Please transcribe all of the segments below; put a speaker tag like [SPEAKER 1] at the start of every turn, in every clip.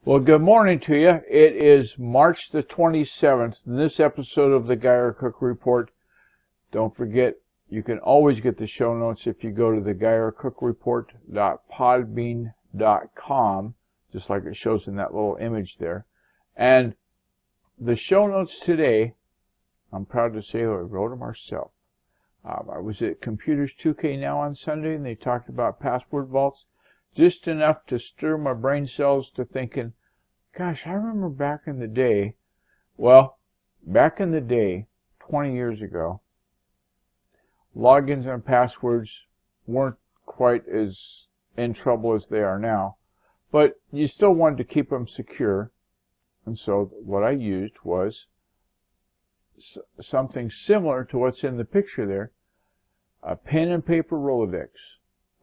[SPEAKER 1] Well, good morning to you. It is March the 27th, and this episode of the Geyer Cook Report. Don't forget, you can always get the show notes if you go to the GeyerCookReport.podbean.com, just like it shows in that little image there. And the show notes today, I'm proud to say I wrote them ourselves. I was at Computers 2K Now on Sunday, and they talked about password vaults. Just enough to stir my brain cells to thinking, gosh, I remember back in the day, back in the day, 20 years ago, logins and passwords weren't quite as in trouble as they are now, but you still wanted to keep them secure. And so what I used was something similar to what's in the picture there, a pen and paper Rolodex.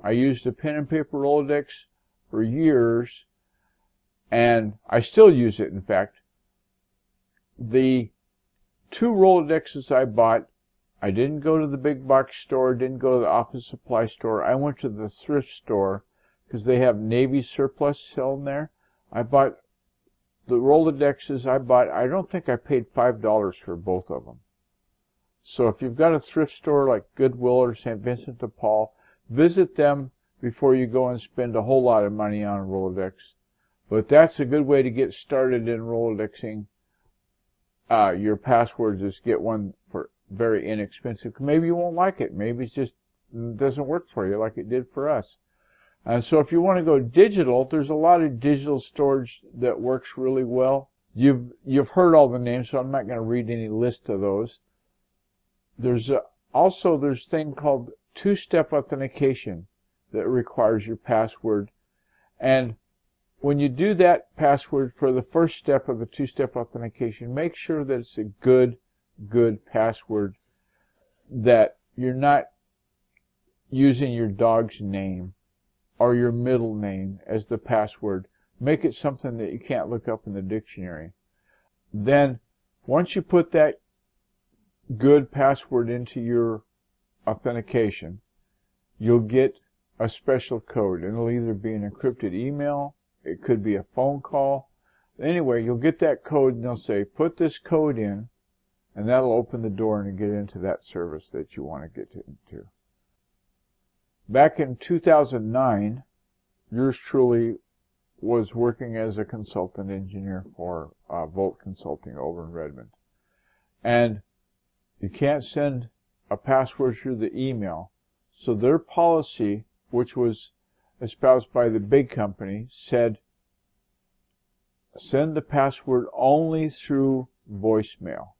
[SPEAKER 1] I used a pen and paper Rolodex for years, and I still use it, in fact. The two Rolodexes I bought, I didn't go to the big box store, didn't go to the office supply store. I went to the thrift store because they have Navy surplus selling there. I bought the Rolodexes I don't think I paid $5 for both of them. So if you've got a thrift store like Goodwill or St. Vincent de Paul, visit them before you go and spend a whole lot of money on a Rolodex. But that's a good way to get started in Rolodexing your passwords, is get one for very inexpensive. Maybe you won't like it. Maybe it just doesn't work for you like it did for us. And so if you want to go digital, there's a lot of digital storage that works really well. You've heard all the names, so I'm not going to read any list of those. There's also this thing called two-step authentication that requires your password. And when you do that password for the first step of the two-step authentication, make sure that it's a good password, that you're not using your dog's name or your middle name as the password. Make it something that you can't look up in the dictionary. Then, once you put that good password into your authentication, you'll get a special code, and it'll either be an encrypted email, it could be a phone call. Anyway, you'll get that code, and they'll say, put this code in, and that'll open the door and get into that service that you want to get into. Back in 2009, yours truly was working as a consultant engineer for Volt Consulting over in Redmond. And you can't send a password through the email. So their policy, which was espoused by the big company, said send the password only through voicemail.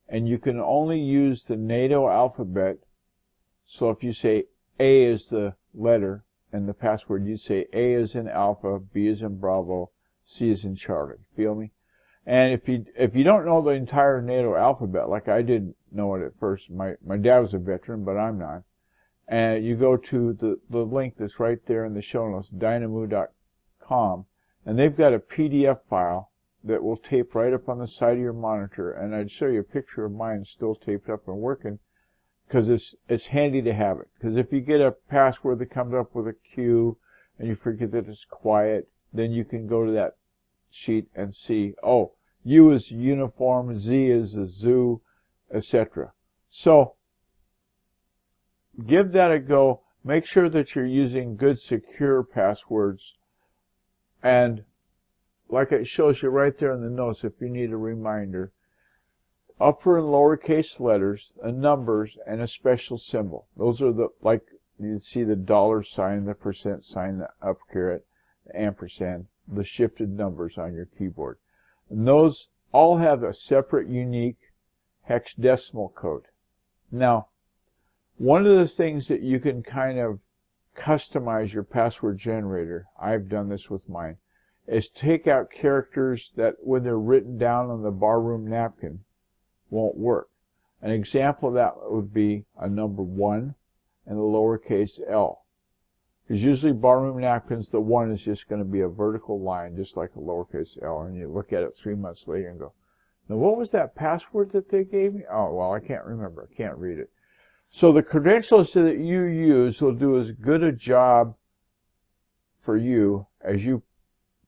[SPEAKER 1] And you can only use the NATO alphabet. So if you say A is the letter and the password, you say A is in Alpha, B is in Bravo, C is in Charlie. Feel me? And if you don't know the entire NATO alphabet, like I didn't know it at first, my dad was a veteran, but I'm not. And you go to the link that's right there in the show notes, dynamoo.com, and they've got a PDF file that will tape right up on the side of your monitor. And I'd show you a picture of mine still taped up and working, because it's handy to have it. Because if you get a password that comes up with a Q and you forget that it's quiet, then you can go to that sheet and see, oh, U is uniform, Z is a zoo, etc. So give that a go. Make sure that you're using good, secure passwords. And like it shows you right there in the notes, if you need a reminder, upper and lowercase letters, numbers, and a special symbol. Those are like you see the $sign, the %sign, the up caret, the ampersand, the shifted numbers on your keyboard. And those all have a separate, unique hexadecimal code. Now, one of the things that you can kind of customize your password generator, I've done this with mine, is take out characters that when they're written down on the barroom napkin won't work. An example of that would be a number 1 and a lowercase l. Because usually barroom napkins, the 1 is just going to be a vertical line, just like a lowercase l, and you look at it 3 months later and go, now what was that password that they gave me? Oh, well, I can't remember. I can't read it. So the credentials that you use will do as good a job for you as you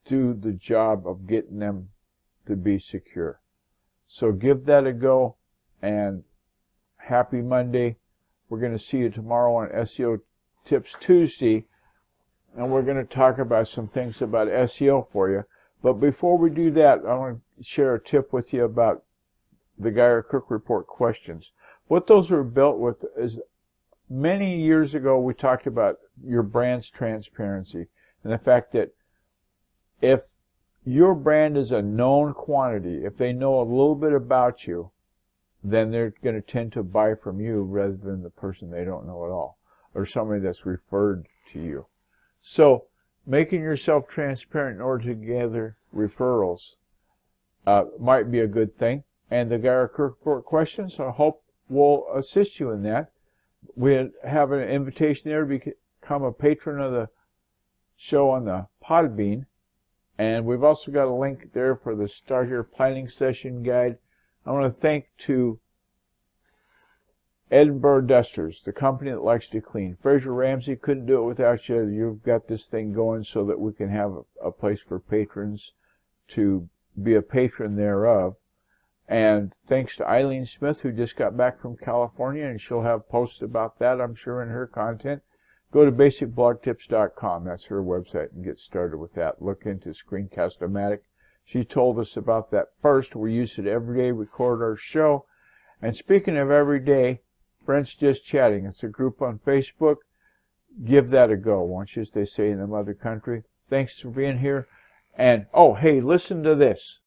[SPEAKER 1] do the job of getting them to be secure. So give that a go, and happy Monday. We're going to see you tomorrow on SEO Tips Tuesday, and we're going to talk about some things about SEO for you. But before we do that, I want to share a tip with you about the Geyer-Cook Report questions. What those are built with is, many years ago we talked about your brand's transparency and the fact that if your brand is a known quantity, if they know a little bit about you, then they're going to tend to buy from you rather than the person they don't know at all, or somebody that's referred to you. So making yourself transparent in order to gather referrals might be a good thing. And the Geyer-Cook Report questions, I hope, will assist you in that. We have an invitation there to become a patron of the show on the Podbean. And we've also got a link there for the Start Here Planning Session Guide. I want to thank to Edinburgh Dusters, the company that likes to clean. Fraser Ramsey, couldn't do it without you. You've got this thing going so that we can have a place for patrons to be a patron thereof. And thanks to Eileen Smith, who just got back from California, and she'll have posts about that, I'm sure, in her content. Go to basicblogtips.com. That's her website, and get started with that. Look into Screencast-O-Matic. She told us about that first. We use it every day, record our show. And speaking of every day, Friends Just Chatting. It's a group on Facebook. Give that a go, won't you, as they say in the mother country. Thanks for being here. And, oh, hey, listen to this.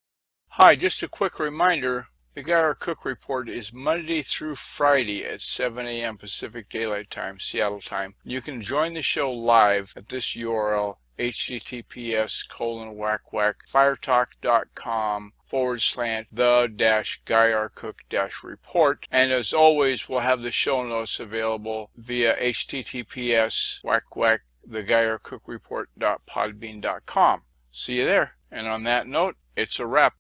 [SPEAKER 2] Hi, just a quick reminder, the Geyer-Cook Report is Monday through Friday at 7 a.m. Pacific Daylight Time, Seattle time. You can join the show live at this URL, https://firetalk.com/the-Geyer-Cook-report. And as always, we'll have the show notes available via https://thegeyercookreport.podbean.com. See you there. And on that note, it's a wrap.